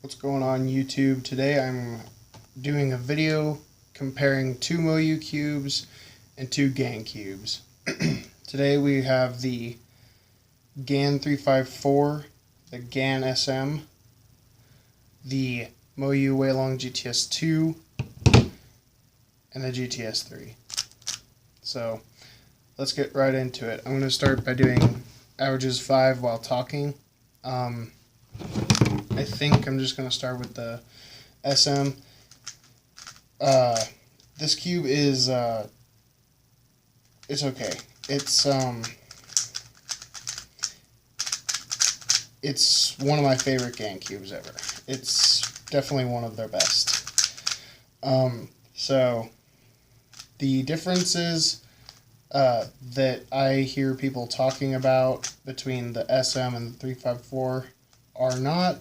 What's going on YouTube? Today I'm doing a video comparing two Moyu cubes and two Gan cubes. Today we have the Gan 354, the Gan SM, the Moyu GTS2, and the GTS3. So let's get right into it. I'm going to start by doing averages 5 while talking. I think I'm just going to start with the SM. This cube is, it's okay. It's one of my favorite Gan cubes ever. It's definitely one of their best. So the differences that I hear people talking about between the SM and the 354 are not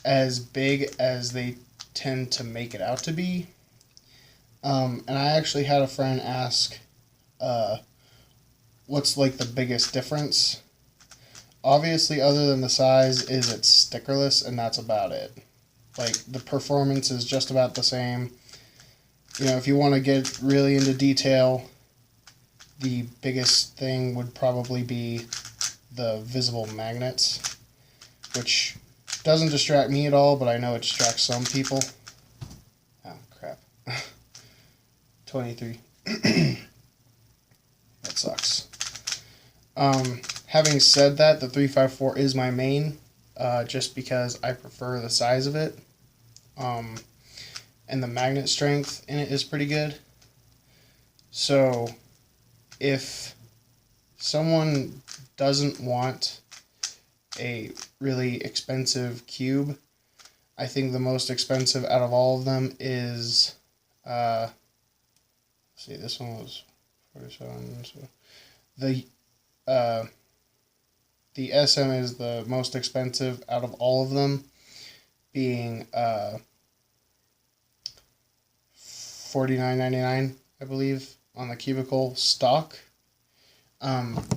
as big as they tend to make it out to be. And I actually had a friend ask, what's like the biggest difference? Obviously, other than the size, is it's stickerless, and that's about it. Like, the performance is just about the same. You know, if you want to get really into detail, the biggest thing would probably be the visible magnets, which doesn't distract me at all, but I know it distracts some people. Oh, crap. 23. That sucks. Having said that, the 354 is my main, just because I prefer the size of it. And the magnet strength in it is pretty good. So, if someone doesn't want a really expensive cube, I think the most expensive out of all of them is, let's see, this one was 47, so the SM is the most expensive out of all of them, being $49.99, I believe, on the cubicle stock.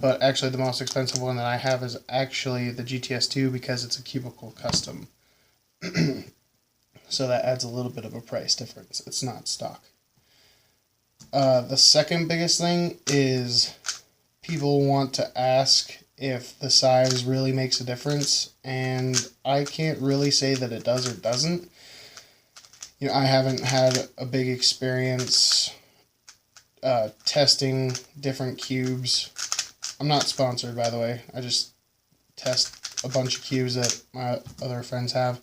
But actually the most expensive one that I have is actually the GTS2, because it's a cubicle custom. So that adds a little bit of a price difference. It's not stock. The second biggest thing is people want to ask if the size really makes a difference, and I can't really say that it does or doesn't. You know, I haven't had a big experience testing different cubes. I'm not sponsored, by the way. I just test a bunch of cubes that my other friends have.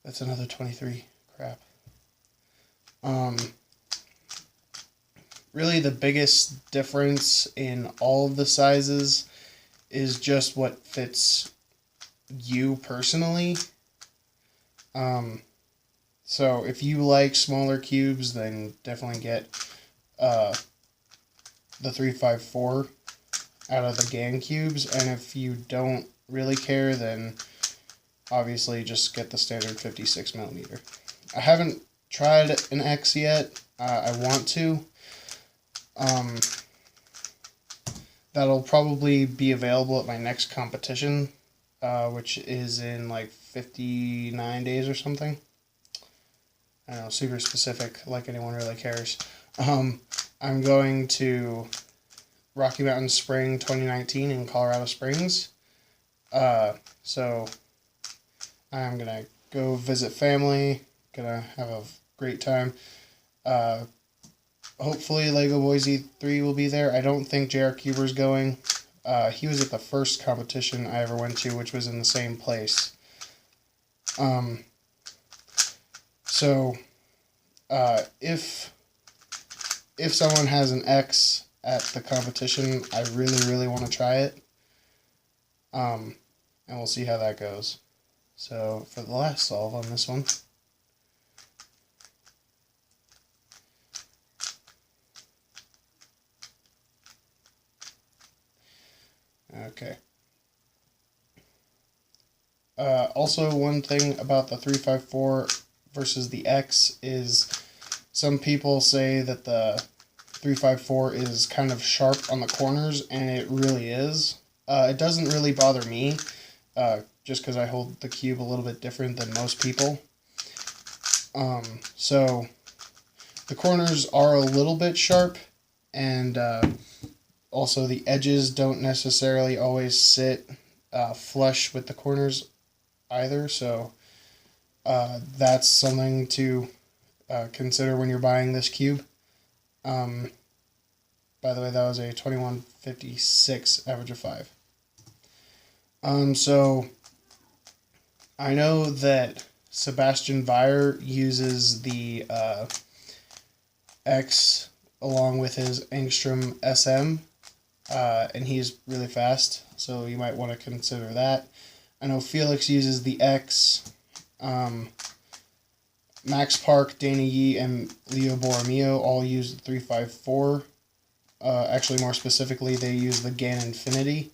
That's another 23. Crap. Really, the biggest difference in all of the sizes is just what fits you personally. So if you like smaller cubes, then definitely get the 354 out of the Gan cubes, and if you don't really care, then obviously just get the standard 56mm. I haven't tried an X yet. I want to. That'll probably be available at my next competition, which is in like 59 days or something. I don't know, super specific, like anyone really cares. I'm going to Rocky Mountain Spring 2019 in Colorado Springs. So I'm going to go visit family, gonna have a great time. Hopefully Lego Boys E3 will be there. I don't think JR Cuber's going. He was at the first competition I ever went to, which was in the same place. So, if someone has an X at the competition, I really want to try it. And we'll see how that goes. So, for the last solve on this one, okay. Also, one thing about the 354 versus the X is some people say that the 354 is kind of sharp on the corners, and it really is. It doesn't really bother me, just because I hold the cube a little bit different than most people. So the corners are a little bit sharp, and also the edges don't necessarily always sit flush with the corners either, so that's something to consider when you're buying this cube. By the way, that was a 2156 average of 5. So I know that Sebastian Weyer uses the X along with his Angstrom SM, and he's really fast, so you might want to consider that. I know Felix uses the X. Max Park, Dana Yee, and Leo Borromeo all use the 354. Actually, more specifically, they use the Gan Infinity,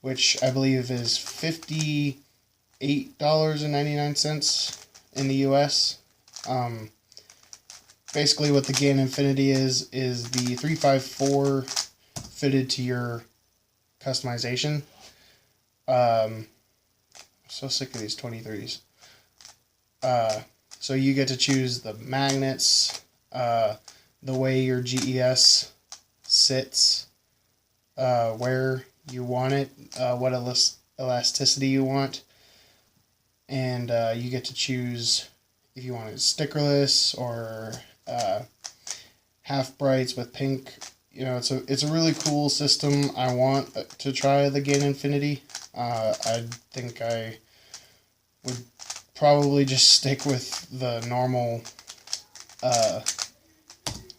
which I believe is $58.99 in the US. Basically, what the Gan Infinity is the 354 fitted to your customization. I'm so sick of these 23s. So you get to choose the magnets, the way your GES sits, where you want it, what elasticity you want, and you get to choose if you want it stickerless or half brights with pink. You know, it's a really cool system. I want to try the Gan Infinity. I think I would probably just stick with the normal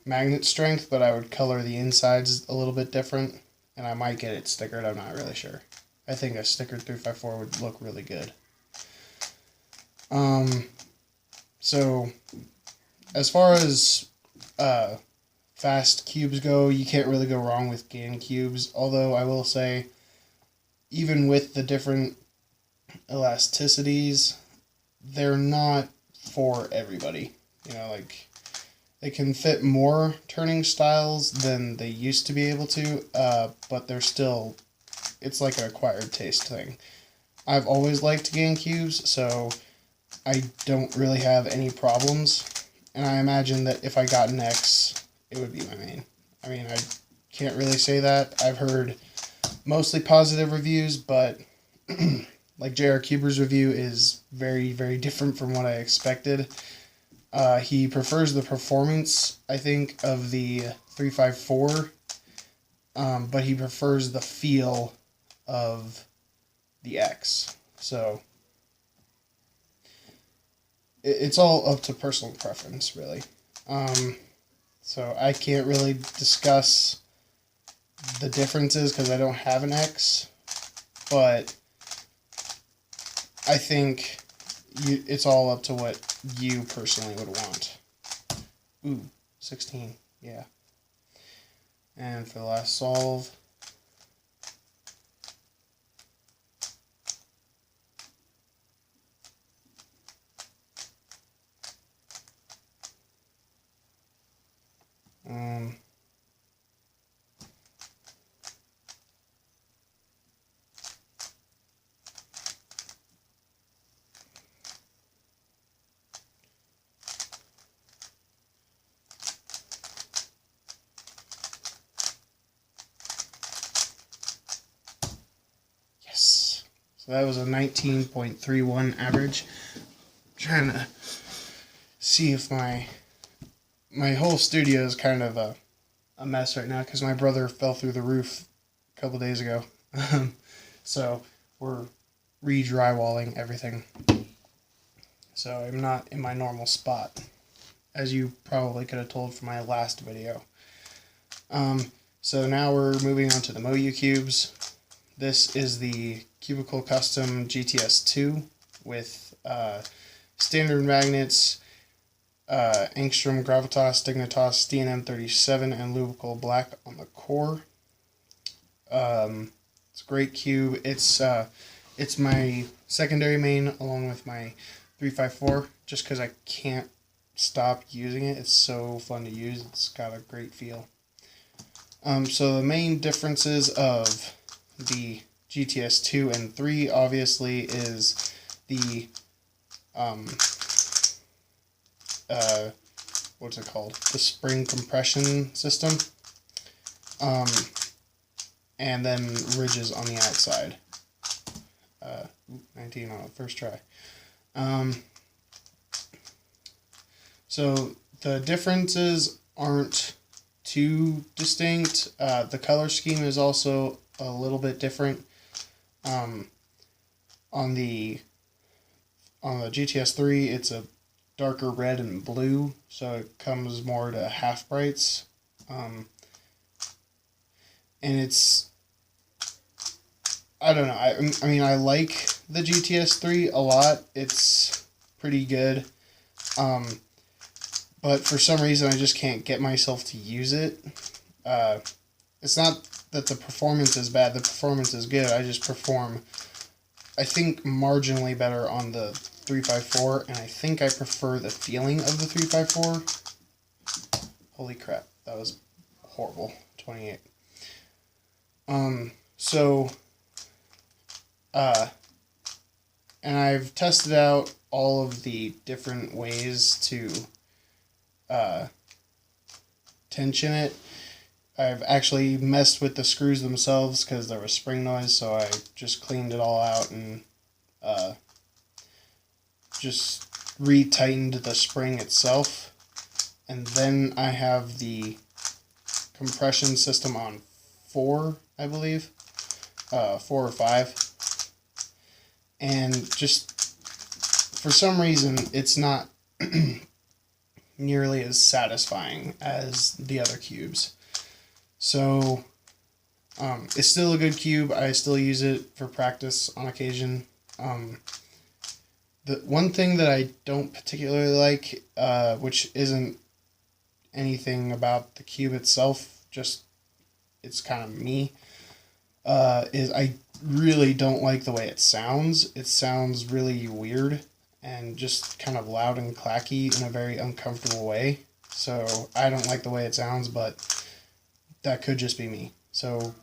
magnet strength, but I would color the insides a little bit different, and I might get it stickered. I'm not really sure. I think a stickered 354 would look really good. So as far as fast cubes go, you can't really go wrong with Gan cubes, although I will say, even with the different elasticities, they're not for everybody. You know, like, they can fit more turning styles than they used to be able to, but they're still, it's like an acquired taste thing. I've always liked Gan cubes, so I don't really have any problems, and I imagine that if I got an X, it would be my main. I mean, I can't really say that. I've heard mostly positive reviews, but like JR Cuber's review is very, very different from what I expected. He prefers the performance, I think, of the 354, but he prefers the feel of the X. So it's all up to personal preference, really. So I can't really discuss the differences because I don't have an X, but I think it's all up to what you personally would want. Ooh, 16, yeah. And for the last solve, yes. So that was a 19.31 average. I'm trying to see if my whole studio is kind of a mess right now because my brother fell through the roof a couple days ago. So we're re-drywalling everything. So I'm not in my normal spot, as you probably could have told from my last video. So now we're moving on to the Moyu cubes. This is the Cubicle Custom GTS2 with standard magnets, Angstrom, Gravitas, Dignitas, DNM37, and Lubrical Black on the core. It's a great cube. It's my secondary main along with my 354, just because I can't stop using it. It's so fun to use. It's got a great feel. So the main differences of the GTS2 and 3 obviously is the what's it called? The spring compression system. And then ridges on the outside. 19 on the first try. So the differences aren't too distinct. The color scheme is also a little bit different. On the GTS3, it's a darker red and blue, so it comes more to half brights. And it's, I don't know, I mean, I like the GTS3 a lot. It's pretty good. But for some reason, I just can't get myself to use it. It's not that the performance is bad. The performance is good. I just perform, I think, marginally better on the 354, and I think I prefer the feeling of the 354. Holy crap, that was horrible. 28. And I've tested out all of the different ways to tension it. I've actually messed with the screws themselves because there was spring noise, so I just cleaned it all out and just re-tightened the spring itself. And then I have the compression system on 4, I believe. 4 or 5. And just for some reason, it's not nearly as satisfying as the other cubes. So it's still a good cube. I still use it for practice on occasion. The one thing that I don't particularly like, which isn't anything about the cube itself, just it's kind of me, is I really don't like the way it sounds. It sounds really weird and just kind of loud and clacky in a very uncomfortable way. So I don't like the way it sounds, but that could just be me. So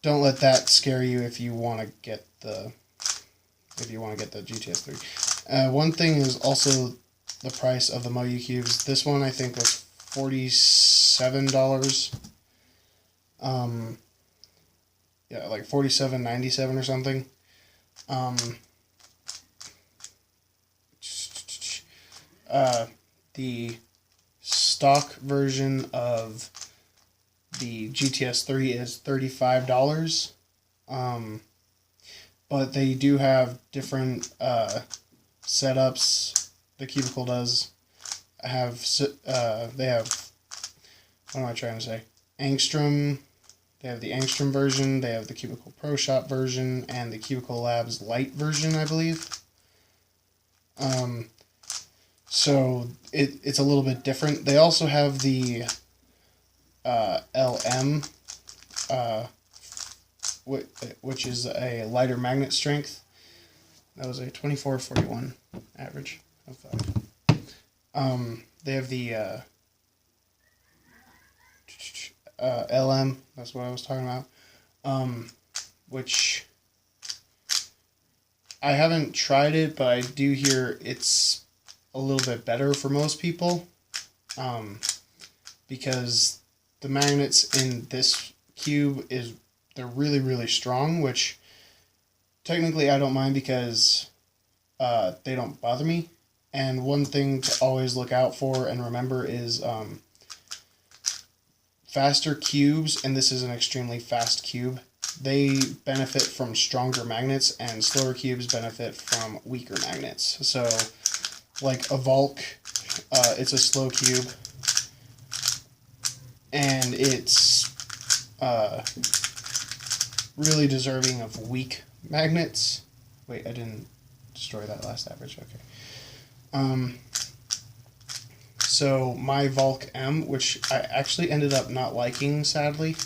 don't let that scare you if you want to get the GTS3. One thing is also the price of the Moyu cubes. This one I think was $47. Yeah, like $47.97 or something. The stock version of the GTS3 is $35. But they do have different setups. The Cubicle does have, they have, what am I trying to say? Angstrom. They have the Angstrom version, they have the Cubicle Pro Shop version, and the Cubicle Labs Lite version, I believe. So it's a little bit different. They also have the LM, which is a lighter magnet strength. That was a 2441 average of 5. They have the LM, that's what I was talking about, which I haven't tried it, but I do hear it's a little bit better for most people, because the magnets in this cube they're really, really strong, which technically I don't mind because they don't bother me. And one thing to always look out for and remember is faster cubes, and this is an extremely fast cube, they benefit from stronger magnets, and slower cubes benefit from weaker magnets. So, like a Volk, it's a slow cube, and it's really deserving of weak magnets. Wait, I didn't destroy that last average. Okay. So my Volk M, which I actually ended up not liking, sadly,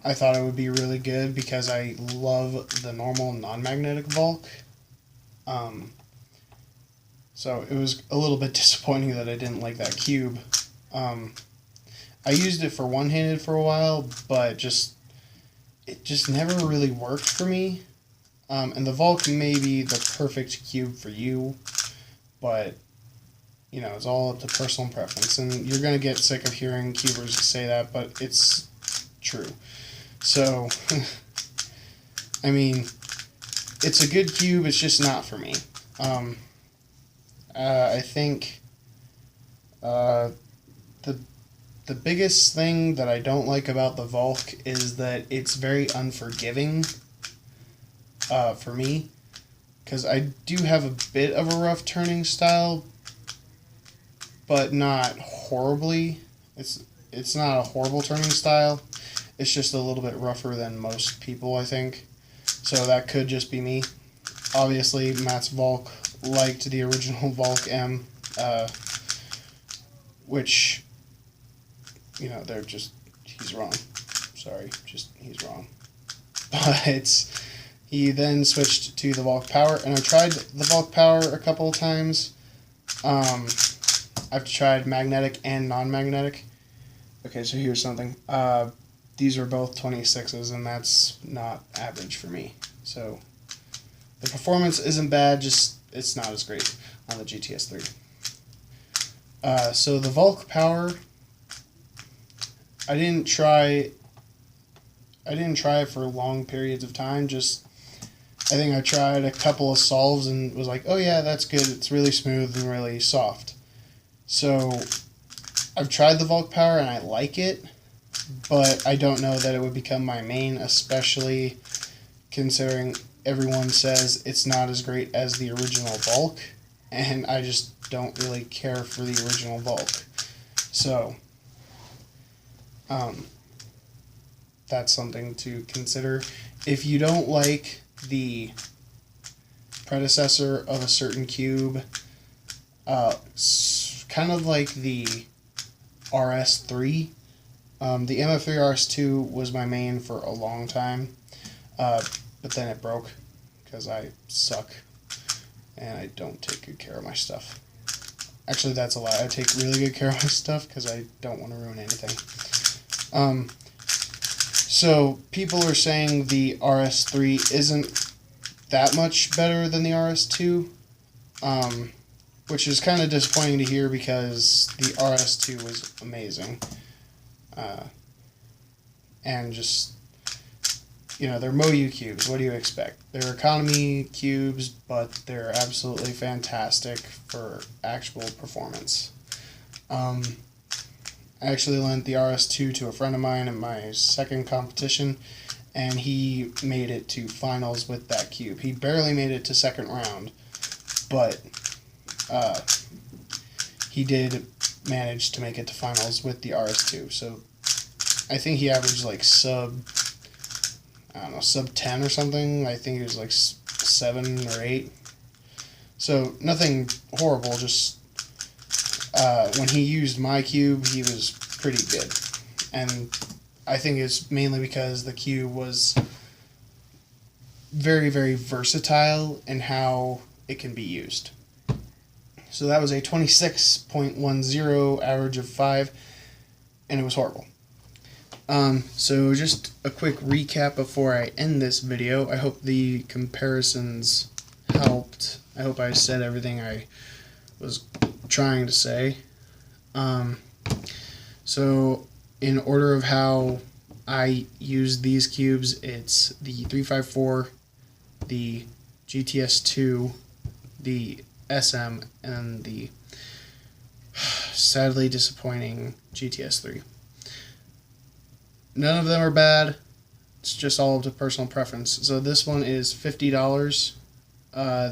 I thought it would be really good because I love the normal non-magnetic Volk. So it was a little bit disappointing that I didn't like that cube. I used it for one-handed for a while, but just it just never really worked for me. And the Volk may be the perfect cube for you, but you know, it's all up to personal preference, and you're going to get sick of hearing cubers say that, but it's true. So, I mean, it's a good cube, it's just not for me. I think the biggest thing that I don't like about the Volk is that it's very unforgiving for me, because I do have a bit of a rough turning style, but not horribly. It's not a horrible turning style. It's just a little bit rougher than most people, I think. So that could just be me. Obviously, Matt's Volk liked the original Volk M, which, you know, he's wrong. Sorry, he's wrong. But he then switched to the Volk Power, and I tried the Volk Power a couple of times. I've tried magnetic and non-magnetic. Okay, so here's something. These are both 26s, and that's not average for me. So the performance isn't bad, just it's not as great on the GTS3. So the Volk Power, I didn't try it for long periods of time. I think I tried a couple of solves and was like, oh yeah, that's good. It's really smooth and really soft. So I've tried the Volk Power and I like it, but I don't know that it would become my main, especially considering everyone says it's not as great as the original Volk, and I just don't really care for the original Volk. So that's something to consider. If you don't like the predecessor of a certain cube, kind of like the RS3. The MF3 RS2 was my main for a long time, but then it broke because I suck and I don't take good care of my stuff. Actually, that's a lie. I take really good care of my stuff because I don't want to ruin anything. So people are saying the RS3 isn't that much better than the RS2, which is kind of disappointing to hear because the RS2 was amazing. And just, you know, they're Moyu cubes. What do you expect? They're economy cubes, but they're absolutely fantastic for actual performance. I actually lent the RS2 to a friend of mine in my second competition, and he made it to finals with that cube. He barely made it to second round, but he did manage to make it to finals with the RS2. So I think he averaged like sub 10 or something. I think he was like 7 or 8. So nothing horrible, just when he used my cube, he was pretty good. And I think it's mainly because the cube was very, very versatile in how it can be used. So that was a 26.10 average of 5, and it was horrible. So just a quick recap before I end this video. I hope the comparisons helped. I hope I said everything I was trying to say. So in order of how I use these cubes, it's the 354, the GTS2, the SM, and the sadly disappointing GTS3. None of them are bad. It's just all up to personal preference. So this one is $50.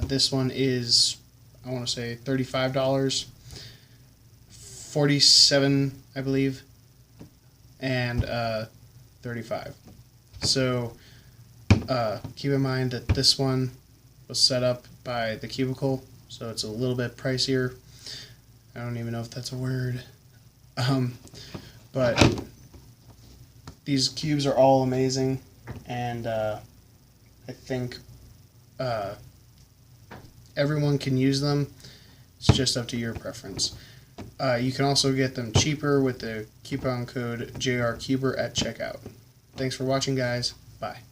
This one is, I want to say, $35. 47, I believe, and 35. So keep in mind that this one was set up by the Cubicle, so it's a little bit pricier. I don't even know if that's a word. But these cubes are all amazing, and I think everyone can use them. It's just up to your preference. You can also get them cheaper with the coupon code JRCuber at checkout. Thanks for watching, guys. Bye.